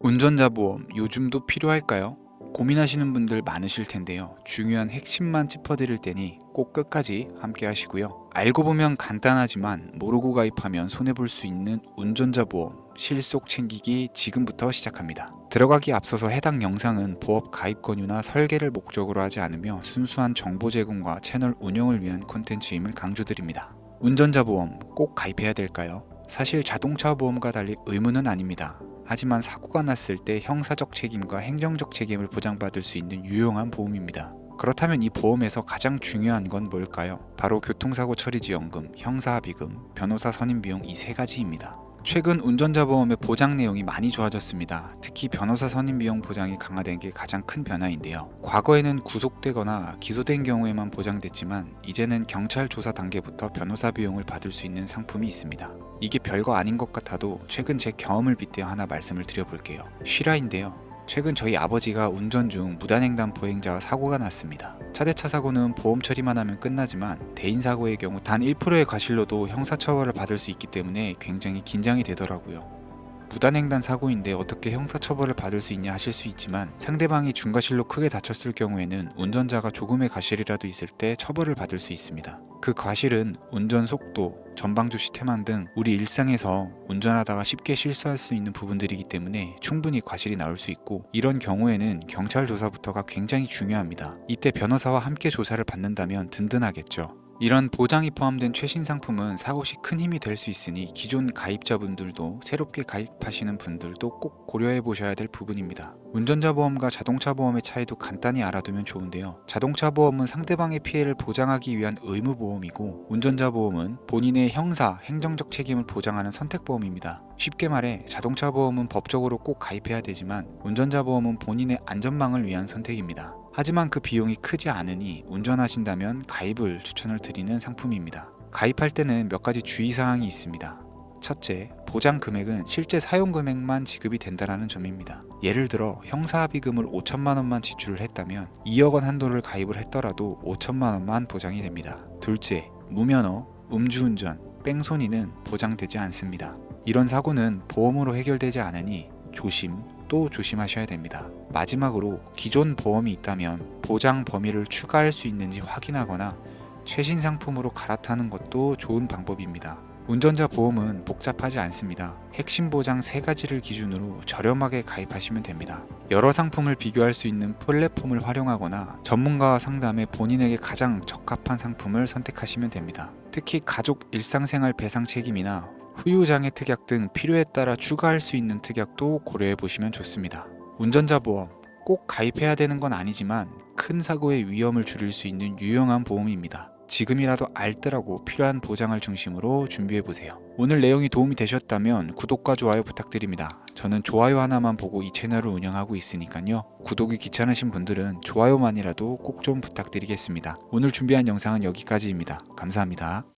운전자 보험 요즘도 필요할까요? 고민하시는 분들 많으실 텐데요. 중요한 핵심만 짚어드릴 테니 꼭 끝까지 함께 하시고요. 알고 보면 간단하지만 모르고 가입하면 손해볼 수 있는 운전자 보험 실속 챙기기 지금부터 시작합니다. 들어가기 앞서서 해당 영상은 보험 가입 권유나 설계를 목적으로 하지 않으며 순수한 정보 제공과 채널 운영을 위한 콘텐츠임을 강조드립니다. 운전자 보험 꼭 가입해야 될까요? 사실 자동차 보험과 달리 의무는 아닙니다. 하지만 사고가 났을 때 형사적 책임과 행정적 책임을 보장받을 수 있는 유용한 보험입니다. 그렇다면 이 보험에서 가장 중요한 건 뭘까요? 바로 교통사고 처리지원금, 형사합의금, 변호사 선임비용 이 세 가지입니다. 최근 운전자 보험의 보장 내용이 많이 좋아졌습니다. 특히 변호사 선임비용 보장이 강화된 게 가장 큰 변화인데요. 과거에는 구속되거나 기소된 경우에만 보장됐지만 이제는 경찰 조사 단계부터 변호사 비용을 받을 수 있는 상품이 있습니다. 이게 별거 아닌 것 같아도 최근 제 경험을 빗대어 하나 말씀을 드려볼게요. 쉬라인데요. 최근 저희 아버지가 운전 중 무단횡단 보행자와 사고가 났습니다. 차대차 사고는 보험 처리만 하면 끝나지만 대인사고의 경우 단 1%의 과실로도 형사처벌을 받을 수 있기 때문에 굉장히 긴장이 되더라고요. 무단횡단 사고인데 어떻게 형사처벌을 받을 수 있냐 하실 수 있지만 상대방이 중과실로 크게 다쳤을 경우에는 운전자가 조금의 과실이라도 있을 때 처벌을 받을 수 있습니다. 그 과실은 운전 속도, 전방주 시태망 등 우리 일상에서 운전하다가 쉽게 실수할 수 있는 부분들이기 때문에 충분히 과실이 나올 수 있고 이런 경우에는 경찰 조사부터가 굉장히 중요합니다. 이때 변호사와 함께 조사를 받는다면 든든하겠죠. 이런 보장이 포함된 최신 상품은 사고 시 큰 힘이 될 수 있으니 기존 가입자분들도 새롭게 가입하시는 분들도 꼭 고려해 보셔야 될 부분입니다. 운전자 보험과 자동차 보험의 차이도 간단히 알아두면 좋은데요. 자동차 보험은 상대방의 피해를 보장하기 위한 의무 보험이고 운전자 보험은 본인의 형사, 행정적 책임을 보장하는 선택 보험입니다. 쉽게 말해 자동차 보험은 법적으로 꼭 가입해야 되지만 운전자 보험은 본인의 안전망을 위한 선택입니다. 하지만 그 비용이 크지 않으니 운전하신다면 가입을 추천을 드리는 상품입니다. 가입할 때는 몇 가지 주의사항이 있습니다. 첫째, 보장 금액은 실제 사용 금액만 지급이 된다는 점입니다. 예를 들어 형사합의금을 5천만 원만 지출을 했다면 2억 원 한도를 가입을 했더라도 5천만 원만 보장이 됩니다. 둘째, 무면허, 음주운전, 뺑소니는 보장되지 않습니다. 이런 사고는 보험으로 해결되지 않으니 또 조심하셔야 됩니다. 마지막으로 기존 보험이 있다면 보장 범위를 추가할 수 있는지 확인하거나 최신 상품으로 갈아타는 것도 좋은 방법입니다. 운전자 보험은 복잡하지 않습니다. 핵심 보장 3가지를 기준으로 저렴하게 가입하시면 됩니다. 여러 상품을 비교할 수 있는 플랫폼을 활용하거나 전문가와 상담해 본인에게 가장 적합한 상품을 선택하시면 됩니다. 특히 가족 일상생활 배상 책임이나 후유장애 특약 등 필요에 따라 추가할 수 있는 특약도 고려해 보시면 좋습니다. 운전자 보험 꼭 가입해야 되는 건 아니지만 큰 사고의 위험을 줄일 수 있는 유용한 보험입니다. 지금이라도 알뜰하고 필요한 보장을 중심으로 준비해 보세요. 오늘 내용이 도움이 되셨다면 구독과 좋아요 부탁드립니다. 저는 좋아요 하나만 보고 이 채널을 운영하고 있으니까요. 구독이 귀찮으신 분들은 좋아요만이라도 꼭 좀 부탁드리겠습니다. 오늘 준비한 영상은 여기까지입니다. 감사합니다.